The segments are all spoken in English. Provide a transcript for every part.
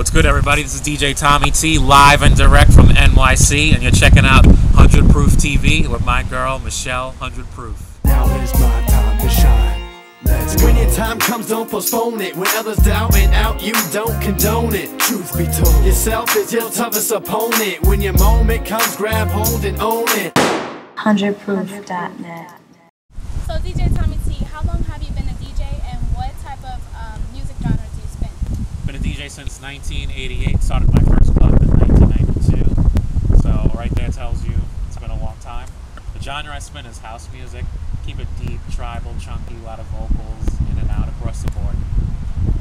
What's good, everybody? This is DJ Tommy T, live and direct from NYC, and you're checking out 100 Proof TV with my girl, Michelle, 100 Proof. Now is my time to shine. When your time comes, don't postpone it. When others down and out, you don't condone it. Truth be told, yourself is your toughest opponent. When your moment comes, grab hold and own it. 100proof.net. So DJ Tommy T, how long have you been a DJ, and what type of music genre do you spin? Been a DJ since 1988. Started my first club in 1992. So right there tells you it's been a long time. The genre I spin is house music. Keep it deep, tribal, chunky, a lot of vocals, in and out across the board.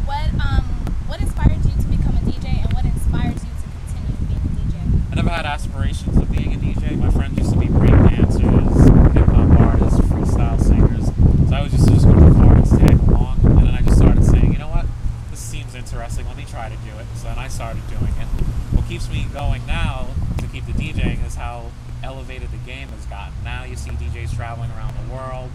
What inspired you to become a DJ, and what inspires you to continue being a DJ? I never had aspirations of being a DJ. My friends used to be break dancers, hip-hop artists, freestyle singers. So I was just going to parties, tag along, and then I just started saying, you know what, this seems interesting, let me try to do it. So then I started doing it. What keeps me going now to keep the DJing is how elevated the game has gotten. Now you see DJs traveling around the world,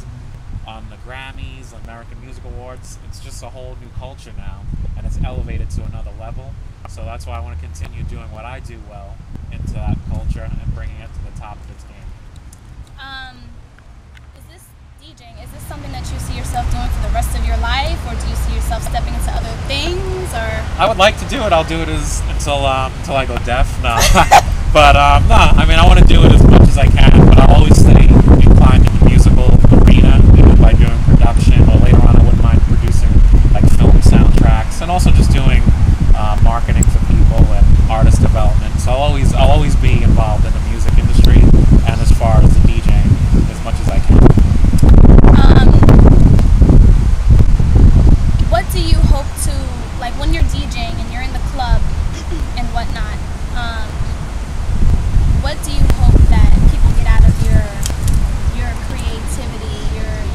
on the Grammys, American Music Awards. It's just a whole new culture now, and it's elevated to another level. So that's why I want to continue doing what I do well into that culture and bringing it to the top of its game. Is this DJing, is this something that you see yourself doing for the rest of your life, or do you see yourself stepping into other things, or? I would like to do it. I'll do it until I go deaf. No. But no, I mean, I want to do it as much as I can, but I'll always stay inclined in the musical arena, by doing production, or later on I wouldn't mind producing like film soundtracks, and also just doing marketing for people and artist development. So I'll always be involved in the music industry, and as far as the DJing, as much as I can. What do you hope to, like when you're DJing and you're in the club and whatnot, what do you hope that people get out of your creativity,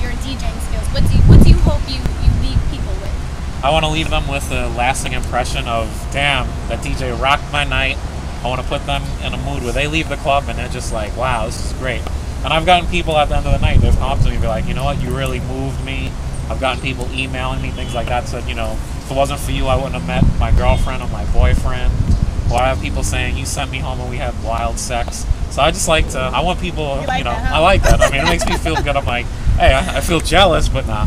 your DJing skills? What do you hope you leave people with? I want to leave them with a lasting impression of, damn, that DJ rocked my night. I want to put them in a mood where they leave the club and they're just like, wow, this is great. And I've gotten people at the end of the night, they've come up to me and be like, you know what, you really moved me. I've gotten people emailing me, things like that, said, you know, if it wasn't for you, I wouldn't have met my girlfriend or my boyfriend. Or I have people saying, you sent me home and we had wild sex. So I just like to, I want people, I like that. I mean, it makes me feel good. I'm like, hey, I feel jealous, but nah.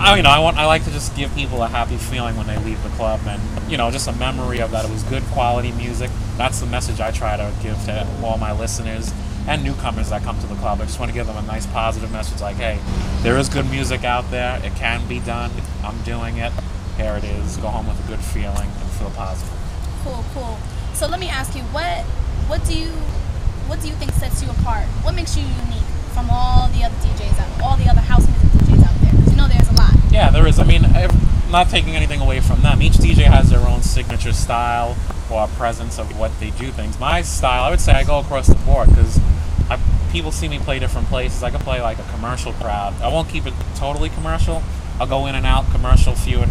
I like to just give people a happy feeling when they leave the club, and, just a memory of that it was good quality music. That's the message I try to give to all my listeners and newcomers that come to the club. I just want to give them a nice positive message like, hey, there is good music out there. It can be done. I'm doing it. Here it is. Go home with a good feeling and feel positive. Cool. So let me ask you, what do you think sets you apart? What makes you unique from all the other DJs all the other house music DJs out there? Because there's a lot. Yeah, there is. I mean, I'm not taking anything away from them. Each DJ has their own signature style or presence of what they do things. My style, I would say I go across the board, because people see me play different places. I can play like a commercial crowd. I won't keep it totally commercial. I'll go in and out, commercial, few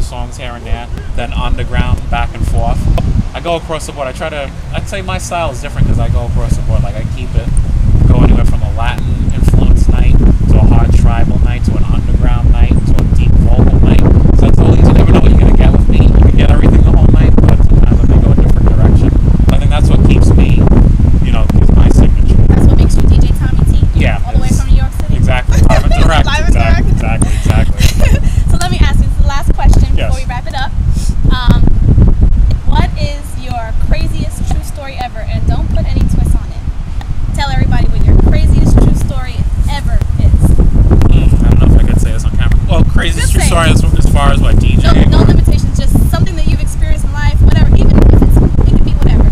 songs here and there, then underground, back and forth. I go across the board. I'd say my style is different because I go across the board. Like, I go anywhere from a Latin influence night to a hard tribal night to an underground night to a deep vocal night. So that's always, you never know what you're gonna get with me. You can get everything the whole night, but sometimes I may go a different direction. I think that's what keeps me, is my signature. That's what makes you DJ Tommy T. Yeah. All the way from New York City. Exactly. Live and direct. Live and direct. Exactly. So let me ask you, this is the last question Yes. before we wrap it up. What is your craziest true story ever? And don't put any twists on it. Tell everybody what your craziest true story ever is. I don't know if I could say this on camera. Well, craziest true story as far as what DJ. No limitations, just something that you've experienced in life, whatever. Even if it could be whatever.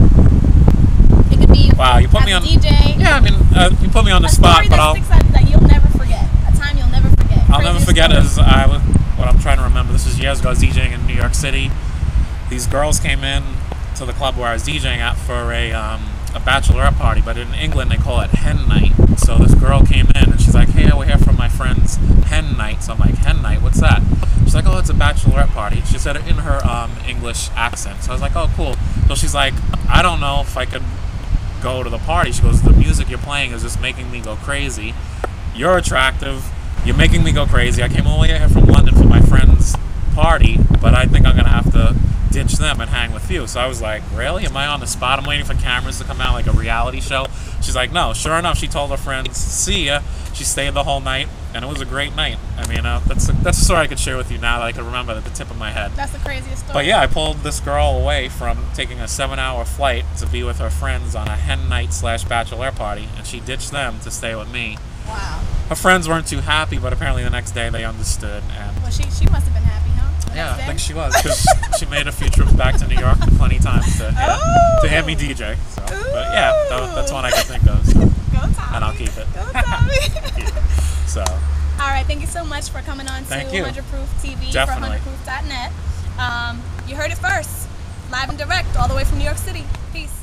It could be. Wow, you put me on. DJ. Yeah, I mean, you put me on the spot, but I'll. That you'll never forget. A time you'll never forget. I'll never forget what I'm trying to remember. This was years ago. I was DJing in New York City. These girls came in to the club where I was DJing at for a bachelorette party, but in England they call it hen night. So this girl came in and she's like, hey, we're here for my friend's hen night. So I'm like, hen night, what's that? She's like, oh, it's a bachelorette party. She said it in her English accent. So I was like, oh, cool. So she's like, I don't know if I could go to the party. She goes, the music you're playing is just making me go crazy. You're attractive. You're making me go crazy. I came all the way here from London for my friend's party, but I think I'm going to have to ditch them and hang with you. So I was like, really? Am I on the spot? I'm waiting for cameras to come out, like a reality show. She's like, no. Sure enough, she told her friends, see ya. She stayed the whole night, and it was a great night. I mean, that's a story I could share with you now that I could remember at the tip of my head. That's the craziest story. But yeah, I pulled this girl away from taking a 7-hour flight to be with her friends on a hen night / bachelorette party, and she ditched them to stay with me. Wow. Her friends weren't too happy, but apparently the next day they understood. And Well, she must have been happy, huh? The yeah, next I day? think she was, because she made a few trips back to New York plenty of times to hear me DJ. So, but yeah, that's one I can think of. So. Go Tommy. And I'll keep it. Go Tommy. Yeah. So. All right, thank you so much for coming on to Thank you. 100 Proof TV Definitely. for 100proof.net. You heard it first, live and direct, all the way from New York City. Peace.